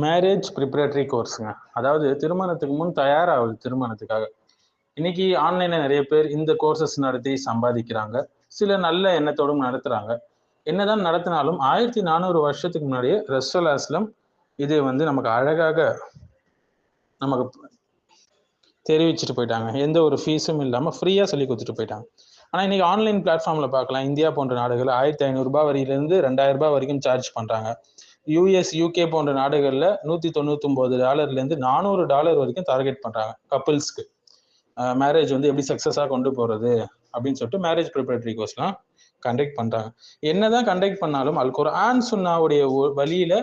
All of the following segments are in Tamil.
Marriage preparatory கோர்ஸுங்க. அதாவது திருமணத்துக்கு முன் தயாராகுது திருமணத்துக்காக. இன்னைக்கு ஆன்லைன்ல நிறைய பேர் இந்த கோர்சஸ் நடத்தி சம்பாதிக்கிறாங்க. சில நல்ல எண்ணத்தோடும் நடத்துறாங்க. என்னதான் நடத்தினாலும் 1400 வருஷத்துக்கு முன்னாடியே ரசூல் அஸ்லம் இது நமக்கு அழகாக நமக்கு தெரிவிச்சுட்டு போயிட்டாங்க. எந்த ஒரு ஃபீஸும் இல்லாம ஃப்ரீயா சொல்லி கொடுத்துட்டு போயிட்டாங்க. ஆனா இன்னைக்கு ஆன்லைன் பிளாட்ஃபார்ம்ல பார்க்கலாம். இந்தியா போன்ற நாடுகள் $1500 வரியிலிருந்து $2000 வரைக்கும் சார்ஜ் பண்றாங்க. யூஎஸ், யூகே போன்ற நாடுகள்ல $199 $400 வரைக்கும் டார்கெட் பண்றாங்க கப்பிள்ஸ்க்கு. மேரேஜ் எப்படி சக்சஸா கொண்டு போறது அப்படின்னு சொல்லிட்டு மேரேஜ் ப்ரிப்பரேட்டரி கோர்ஸ்லாம் கண்டக்ட் பண்றாங்க. என்னதான் கண்டக்ட் பண்ணாலும் அல் குர்ஆன் சுன்னாவுடைய வழியில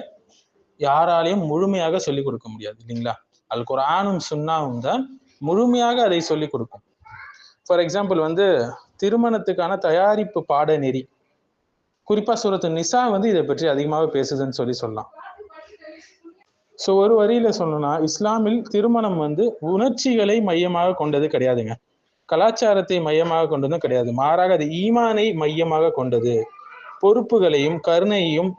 யாராலையும் முழுமையாக சொல்லிக் கொடுக்க முடியாது இல்லைங்களா? அல் குர்ஆனும் சுன்னாவும் தான் முழுமையாக அதை சொல்லிக் கொடுக்கும். ஃபார் எக்ஸாம்பிள் திருமணத்துக்கான தயாரிப்பு பாடநெறி, குறிப்பா சூரத்து நிசா இதை பற்றி அதிகமாக பேசுதுன்னு சொல்லலாம். ஸோ ஒரு வரியில சொல்லணும்னா, இஸ்லாமில் திருமணம் உணர்ச்சிகளை மையமாக கொண்டது கிடையாதுங்க, கலாச்சாரத்தை மையமாக கொண்டதும் கிடையாது. மாறாக அது ஈமானை மையமாக கொண்டது, பொறுப்புகளையும் கருணையையும்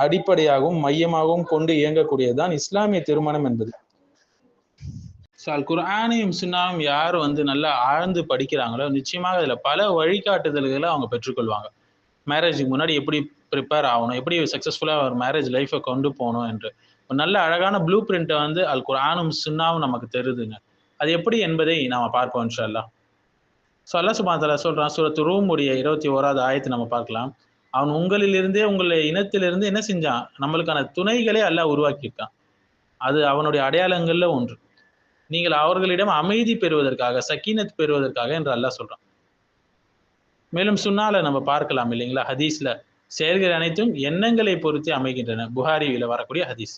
அடிப்படையாகவும் மையமாகவும் கொண்டு இயங்கக்கூடியதுதான் இஸ்லாமிய திருமணம் என்பது. அல் குர்ஆனையும் சுன்னாவும் யார் நல்லா ஆழ்ந்து படிக்கிறாங்களோ நிச்சயமாக அதுல பல வழிகாட்டுதல்களை அவங்க பெற்றுக்கொள்வாங்க. மேரேஜுக்கு முன்னாடி எப்படி ப்ரிப்பேர் ஆகணும், எப்படி சக்சஸ்ஃபுல்லா ஒரு மேரேஜ் லைஃபை கொண்டு போகணும் என்று ஒரு நல்ல அழகான ப்ளூ பிரிண்ட்டை அல் குர்ஆனும் சுன்னாவும் நமக்கு தருதுங்க. அது எப்படி என்பதை நாம பார்ப்போம் இன்ஷா அல்லாஹ். ஸோ அல்லாஹ் சுப்ஹானஹு வ தஆலா சொல்றான், சூரத்து ரூம் 21வது ஆயத்தை நம்ம பார்க்கலாம். அவன் உங்களிலிருந்தே உங்களை இனத்திலிருந்து என்ன செஞ்சான், நம்மளுக்கான துணைகளை அல்லாஹ் உருவாக்கியிருக்கான். அது அவனுடைய அடையாளங்கள்ல ஒன்று. நீங்கள் அவர்களிடம் அமைதி பெறுவதற்காக, சக்கீனத் பெறுவதற்காக என்று அல்லாஹ் சொல்றான். மேலும் சுன்னால நம்ம பார்க்கலாம் இல்லைங்களா, ஹதீஸ்ல செயல்கள் அனைத்தும் எண்ணங்களை பொறுத்து அமைகின்றன, புகாரியில வரக்கூடிய ஹதீஸ்.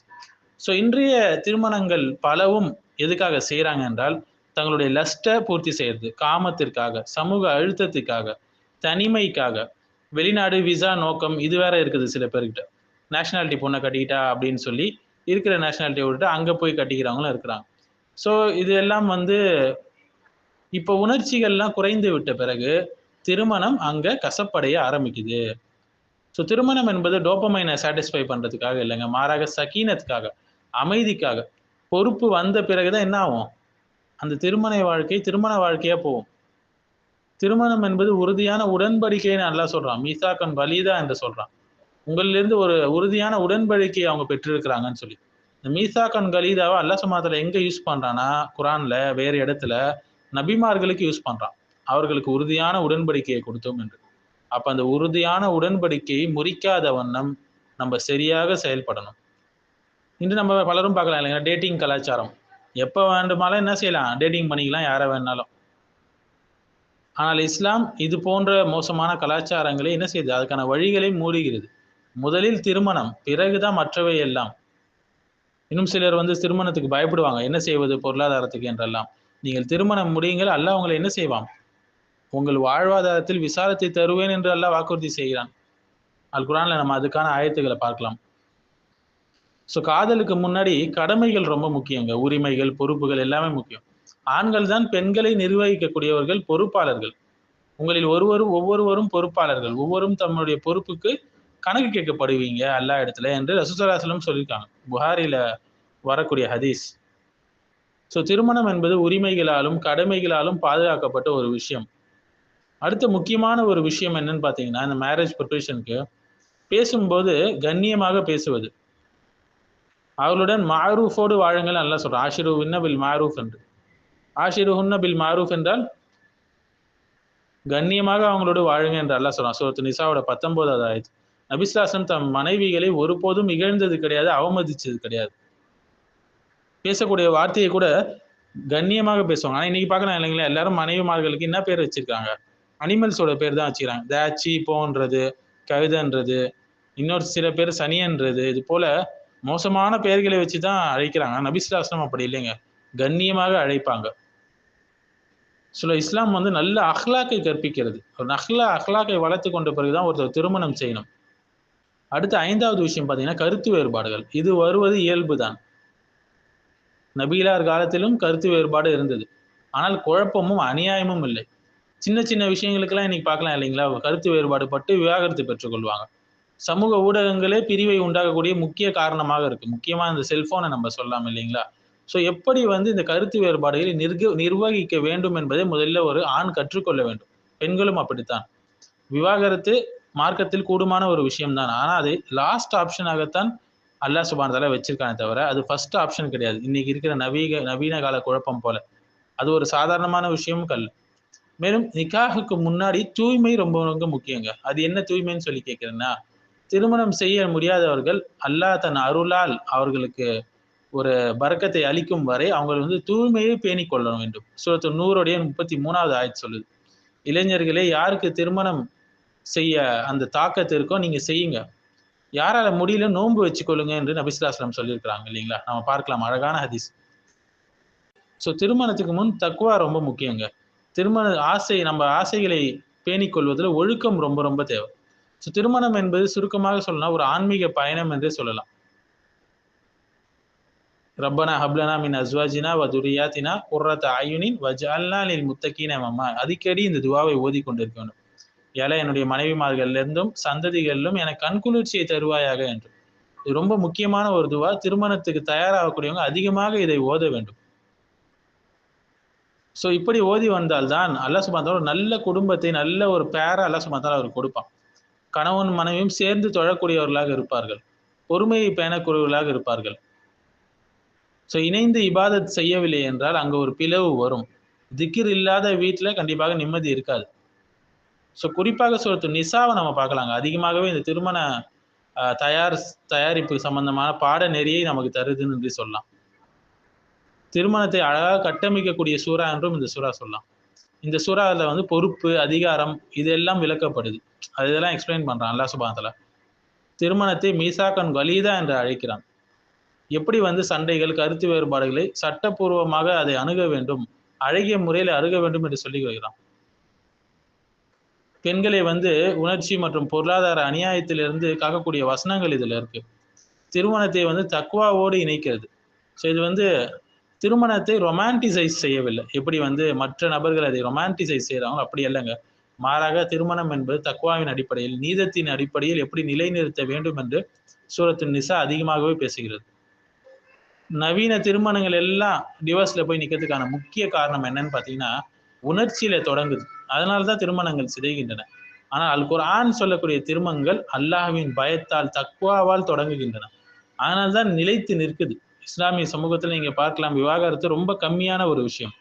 ஸோ இன்றைய திருமணங்கள் பலவும் எதுக்காக செய்யறாங்க என்றால், தங்களுடைய லஸ்ட்டை பூர்த்தி செய்யறது, காமத்திற்காக, சமூக அழுத்தத்துக்காக, தனிமைக்காக, வெளிநாடு விசா நோக்கம் இது வேற இருக்குது சில பேர்கிட்ட. நேஷனாலிட்டி பொண்ணை கட்டிக்கிட்டா அப்படின்னு சொல்லி இருக்கிற நேஷனாலிட்டியை விட்டுட்டு அங்க போய் கட்டிக்கிறவங்களும் இருக்கிறாங்க. ஸோ இது எல்லாம் இப்போ உணர்ச்சிகள்லாம் குறைந்து விட்ட பிறகு திருமணம் அங்க கசப்படைய ஆரம்பிக்குது. ஸோ திருமணம் என்பது டோபமைனை சாட்டிஸ்ஃபை பண்றதுக்காக இல்லைங்க, மாறாக சக்கீனத்துக்காக, அமைதிக்காக. பொறுப்பு வந்த பிறகுதான் என்ன ஆகும், அந்த திருமண வாழ்க்கையா போகும். திருமணம் என்பது உறுதியான உடன்படிக்கைன்னு அல்லாஹ் சொல்றான், மீசாக்கன் வலிதா என்று சொல்றான். உங்களிலிருந்து ஒரு உறுதியான உடன்படிக்கையை அவங்க பெற்றிருக்கிறாங்கன்னு சொல்லி. இந்த மீசாக்கன் கலீதாவை அல்லாஹ் சுப்ஹானஹு வ தஆலா எங்க யூஸ் பண்றான்னா, குர்ஆன்ல வேறு இடத்துல நபிமார்களுக்கு யூஸ் பண்றான், அவர்களுக்கு உறுதியான உடன்படிக்கையை கொடுத்தோம் என்று. அப்ப அந்த உறுதியான உடன்படிக்கையை முறிக்காத வண்ணம் நம்ம சரியாக செயல்படணும். இன்று நம்ம பலரும் பார்க்கலாம் இல்லைங்க, டேட்டிங் கலாச்சாரம். எப்ப வேண்டுமானாலும் என்ன செய்யலாம், டேட்டிங் பண்ணிக்கலாம் யாரை வேணாலும். ஆனால் இஸ்லாம் இது போன்ற மோசமான கலாச்சாரங்களை என்ன செய்யுது, அதுக்கான வழிகளை மூடுகிறது. முதலில் திருமணம், பிறகுதான் மற்றவை எல்லாம். இன்னும் சிலர் திருமணத்துக்கு பயப்படுவாங்க, என்ன செய்வது பொருளாதாரத்துக்கு என்றெல்லாம். நீங்கள் திருமணம் முடியுங்கள், அல்லாஹ் உங்களை என்ன செய்வான், உங்கள் வாழ்வாதாரத்தில் விசாலத்தை தருவேன் என்று அல்லாஹ் வாக்குறுதி செய்கிறான். அல் குர்ஆன்ல நம்ம அதுக்கான ஆயத்துக்களை பார்க்கலாம். ஸோ காதலுக்கு முன்னாடி கடமைகள் ரொம்ப முக்கியங்க, உரிமைகள், பொறுப்புகள் எல்லாமே முக்கியம். ஆண்கள் தான் பெண்களை நிர்வகிக்கக்கூடியவர்கள், பொறுப்பாளர்கள். உங்களில் ஒவ்வொருவரும் பொறுப்பாளர்கள், ஒவ்வொருவரும் தம்முடைய பொறுப்புக்கு கணக்கு கேட்கப்படுவீங்க அல்லாஹ் இடத்துல என்று ரசூலுல்லாஹி ஸல்லல்லாஹு அலைஹி வஸல்லம் சொல்லியிருக்காங்க, புகாரில வரக்கூடிய ஹதீஸ். ஸோ திருமணம் என்பது உரிமைகளாலும் கடமைகளாலும் பாதுகாக்கப்பட்ட ஒரு விஷயம். அடுத்த முக்கியமான ஒரு விஷயம் என்னன்னு பார்த்தீங்கன்னா, இந்த மேரேஜ் ப்ரிப்பரேஷனுக்கு பேசும்போது கண்ணியமாக பேசுவது, அவர்களுடன் மாரூஃபோடு வாழுங்கள் நல்லா சொல்றேன். ஆஷிருஹுன்ன பில் மாரூஃப் என்று. ஆஷிருஹுன்ன பில் மாரூஃப் என்றால் கண்ணியமாக அவங்களோடு வாழுங்க என்று அல்லாஹ் சொல்றான். சூரத்து நிசாவோட 19வது ஆயத். நபி ஸல்லல்லாஹு அலைஹி வஸல்லம் தம் மனைவிகளை ஒருபோதும் இகழ்ந்தது கிடையாது, அவமதிச்சது கிடையாது. பேசக்கூடிய வார்த்தையை கூட கண்ணியமாக பேசுவாங்க. ஆனா இன்னைக்கு பார்க்கலாம் இல்லைங்களா, எல்லாரும் மனைவிமார்களுக்கு என்ன பேர் வச்சிருக்காங்க, அனிமல்ஸோட பேர் தான் வச்சுக்கிறாங்க. தேச்சி, போன்றது, கவிதன்றது, இன்னொரு சில பேர் சனியன்றது, இது போல மோசமான பெயர்களை வச்சுதான் அழைக்கிறாங்க. நபி ஸல்லல்லாஹு அலைஹி வஸல்லம் அப்படி இல்லைங்க, கண்ணியமாக அழைப்பாங்க. சில இஸ்லாம் நல்ல அஹ்லாக்கை கற்பிக்கிறது. ஒரு அஹ்லாக்கை வளர்த்து கொண்ட பிறகுதான் ஒருத்தர் திருமணம் செய்யணும். அடுத்த 5வது விஷயம் பார்த்தீங்கன்னா, கருத்து வேறுபாடுகள். இது வருவது இயல்புதான். நபிகளார் காலத்திலும் கருத்து வேறுபாடு இருந்தது. ஆனால் குழப்பமும் அநியாயமும் இல்லை. சின்ன சின்ன விஷயங்களுக்கெல்லாம் இன்னைக்கு பார்க்கலாம் இல்லைங்களா, கருத்து வேறுபாடு பட்டு விவாகரத்து பெற்றுக்கொள்வாங்க. சமூக ஊடகங்களே பிரிவை உண்டாகக்கூடிய முக்கிய காரணமாக இருக்கு. முக்கியமா இந்த செல்போனை நம்ம சொல்லலாம் இல்லைங்களா? ஸோ எப்படி வந்து இந்த கருத்து வேறுபாடுகளை நிர்வகிக்க வேண்டும் என்பதை முதல்ல ஒரு ஆண் கற்றுக்கொள்ள வேண்டும். பெண்களும் அப்படித்தான். விவாகரத்து மார்க்கத்தில் கூடுமான ஒரு விஷயம் தான். ஆனா அது லாஸ்ட் ஆப்ஷனாகத்தான் அல்லாஹ் சுப்ஹானஹு வ தஆலா வச்சிருக்கானே தவிர, அது ஃபர்ஸ்ட் ஆப்ஷன் கிடையாது. இன்னைக்கு இருக்கிற நவீன கால குழப்பம் போல. அது ஒரு சாதாரணமான விஷயமும் அல்ல. மேலும் நிக்காஹுக்கு முன்னாடி தூய்மை ரொம்ப ரொம்ப முக்கியங்க. அது என்ன தூய்மைன்னு சொல்லி கேட்கிறேன்னா, திருமணம் செய்ய முடியாதவர்கள் அல்லாஹ் தன் அருளால் அவர்களுக்கு ஒரு பரக்கத்தை அளிக்கும் வரை அவங்க வந்து தூய்மையை பேணிக் கொள்ள வேண்டும். சூரத்து நூருடைய 33வது ஆயத் சொல்லுது. இளைஞர்களே, யாருக்கு திருமணம் செய்ய அந்த தாக்கத்து இருக்கோ நீங்க செய்யுங்க. யாரால முடியல நோன்பு வச்சுக்கொள்ளுங்க என்று நபி ஸல்லல்லாஹு அலைஹி வஸல்லம் சொல்லியிருக்கிறாங்க இல்லைங்களா? நம்ம பார்க்கலாம், அழகான ஹதீஸ். ஸோ திருமணத்துக்கு முன் தக்வா ரொம்ப முக்கியங்க. நம்ம ஆசைகளை பேணிக் கொள்வதில் ஒழுக்கம் ரொம்ப ரொம்ப தேவை. ஸோ திருமணம் என்பது சுருக்கமாக சொல்லணும்னா ஒரு ஆன்மீக பயணம் என்றே சொல்லலாம். ரப்பனா ஹப்லனா மின் அஸ்வாஜினா வ துர்ரியாத்தினா குர்ரத அயுனின் வஜ்அல்னா லில் முத்தகீன இமாமா. அடிக்கடி இந்த துஆவை ஓதிக் கொண்டிருக்க வேண்டும். என்னுடைய மனைவிமார்களிலிருந்தும் சந்ததிகளிலும் எனக்கு கண்குளிர்ச்சியை தருவாயாக என்று. இது ரொம்ப முக்கியமான ஒரு துஆ. திருமணத்துக்கு தயாராகக்கூடியவங்க அதிகமாக இதை ஓத வேண்டும். ஸோ இப்படி ஓதி வந்தால்தான் அல்லாஹ் சுப்ஹானஹு வ தஆலா ஒரு நல்ல குடும்பத்தை, நல்ல ஒரு பேர அல்லாஹ் சுப்ஹானஹு வ தஆலா அவருக்கு கொடுப்பான். கணவன் மனைவியும் சேர்ந்து தொழக்கூடியவர்களாக இருப்பார்கள். பொறுமையை பேணக்கூடியவர்களாக இருப்பார்கள். ஸோ இணைந்து இபாதத் செய்யவில்லை என்றால் அங்க ஒரு பிளவு வரும். திக்ர் இல்லாத வீட்ல கண்டிப்பாக நிம்மதி இருக்காது. ஸோ குறிப்பாக சூரத்து நிசாவை நம்ம பார்க்கலாங்க. அதிகமாகவே இந்த திருமண தயாரிப்பு சம்பந்தமான பாடநெறியை நமக்கு தருதுன்னு என்று சொல்லலாம். திருமணத்தை அழகாக கட்டமைக்கக்கூடிய சூரா என்றும் இந்த சூரா சொல்லலாம். இந்த சூறால வந்து பொறுப்பு, அதிகாரம் இதெல்லாம் விளக்கப்படுது. அதெல்லாம் எக்ஸ்பிளைன் பண்றான் அல்லாஹ் சுப்ஹானஹு வ தஆலா. திருமணத்தை மீசாக்கன் கலீதா என்று அழைக்கிறான். எப்படி வந்து சண்டைகள், கருத்து வேறுபாடுகளை சட்டப்பூர்வமாக அதை அணுக வேண்டும், அழகிய முறையில் அணுக வேண்டும் என்று சொல்லி வருகிறான். பெண்களை வந்து உணர்ச்சி மற்றும் பொருளாதார அநியாயத்திலிருந்து காக்கக்கூடிய வசனங்கள் இதுல இருக்கு. திருமணத்தை வந்து தக்வாவோடு இணைக்கிறது. ஸோ இது வந்து திருமணத்தை ரொமான்டிசைஸ் செய்யவில்லை. எப்படி வந்து மற்ற நபர்கள் அதை ரொமான்டிசைஸ் செய்யறாங்களோ அப்படி அல்லங்க. மாறாக திருமணம் என்பது தக்வாவின் அடிப்படையில், நீதத்தின் அடிப்படையில் எப்படி நிலைநிறுத்த வேண்டும் என்று சூரத்து நிசா அதிகமாகவே பேசுகிறது. நவீன திருமணங்கள் எல்லாம் டிவோர்ஸ்ல போய் நிக்கிறதுக்கான முக்கிய காரணம் என்னன்னு பாத்தீங்கன்னா, உணர்ச்சியில தொடங்குது. அதனாலதான் திருமணங்கள் சிதைகின்றன. ஆனால் அல் குர்ஆன் சொல்லக்கூடிய திருமணங்கள் அல்லாஹ்வின் பயத்தால், தக்வாவால் தொடங்குகின்றன. அதனால்தான் நிலைத்து நிற்குது. இஸ்லாமிய சமூகத்துல நீங்க பார்க்கலாம், விவாகரத்து ரொம்ப கம்மியான ஒரு விஷயம்.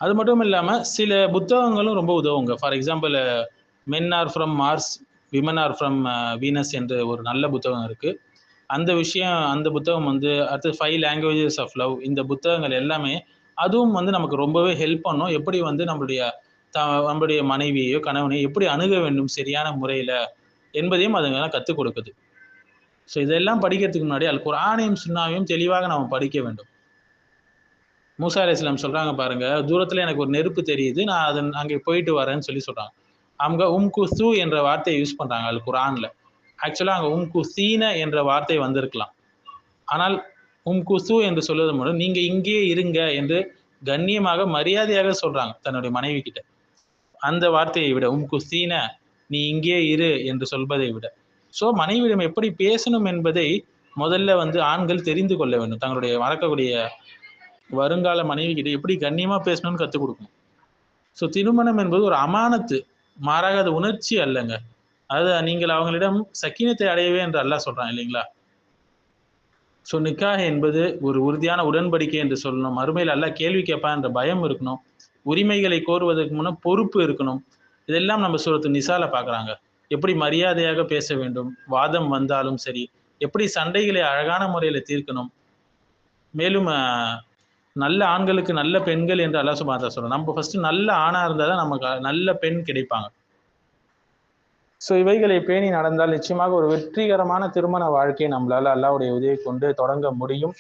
அது மட்டும் இல்லாம சில புத்தகங்களும் ரொம்ப உதவுங்க. For example, men are from Mars, women are from Venus என்ற ஒரு நல்ல புத்தகம் இருக்கு. அந்த புத்தகம் வந்து அடுத்து 5 லாங்குவேஜஸ் ஆஃப் லவ், இந்த புத்தகங்கள் எல்லாமே அதுவும் வந்து நமக்கு ரொம்பவே ஹெல்ப் பண்ணும். எப்படி வந்து நம்மளுடைய மனைவியையோ கணவனையோ எப்படி அணுக வேண்டும் சரியான முறையில என்பதையும் அதுங்கெல்லாம் கற்றுக் கொடுக்குது. ஸோ இதெல்லாம் படிக்கிறதுக்கு முன்னாடி அல் குர்ஆனையும் சுன்னாவையும் தெளிவாக நம்ம படிக்க வேண்டும். மூசா அலைஹிஸ்ஸலாம் சொல்றாங்க பாருங்க, தூரத்துல எனக்கு ஒரு நெருப்பு தெரியுது, நான் அங்கே போயிட்டு வரேன்னு சொல்லி சொல்றாங்க. அவங்க குசு என்ற வார்த்தையை யூஸ் பண்றாங்க அல் குர்ஆன்ல. ஆக்சுவலா அங்க குசீன என்ற வார்த்தை வந்திருக்கலாம். ஆனால் குசு என்று சொல்வது மூலம் நீங்க இங்கேயே இருங்க என்று கண்ணியமாக மரியாதையாக சொல்றாங்க தன்னுடைய மனைவி கிட்ட. அந்த வார்த்தையை விட குசீன, நீ இங்கே இரு என்று சொல்வதை விட. ஸோ மனைவியிடம் எப்படி பேசணும் என்பதை முதல்ல வந்து ஆண்கள் தெரிந்து கொள்ள வேண்டும். தங்களுடைய வளர்க்கக்கூடிய வருங்கால மனைவி கிட்ட எப்படி கண்ணியமா பேசணும்னு கற்றுக் கொடுக்கணும். ஸோ திருமணம் என்பது ஒரு அமானத்து, மாறாக அது உணர்ச்சி அல்லங்க. அது நீங்கள் அவங்களிடம் சக்கீனத்தை அடையவே என்று அல்லாஹ் சொல்றான் இல்லைங்களா? ஸோ நிக்காஹ் என்பது ஒரு உறுதியான உடன்படிக்கை என்று சொல்லணும். மறுமையில் அல்லாஹ் கேள்வி கேட்பான் என்ற பயம் இருக்கணும். உரிமைகளை கோருவதற்கு முன்ன பொறுப்பு இருக்கணும். இதெல்லாம் நம்ம சூரத்து நிசால பார்க்குறாங்க. எப்படி மரியாதையாக பேச வேண்டும், வாதம் வந்தாலும் சரி, எப்படி சண்டைகளை அழகான முறையில் தீர்க்கணும். மேலும் நல்ல ஆண்களுக்கு நல்ல பெண்கள் என்று அல்லாஹ் சுப்ஹானஹு வ தஆலா சொல்றோம். நம்ம ஃபர்ஸ்ட் நல்ல ஆணா இருந்தால் தான் நமக்கு நல்ல பெண் கிடைப்பாங்க. ஸோ இவைகளை பேணி நடந்தால் நிச்சயமாக ஒரு வெற்றிகரமான திருமண வாழ்க்கையை நம்மளால அல்லாஹ்வுடைய உதவியை கொண்டு தொடங்க முடியும்.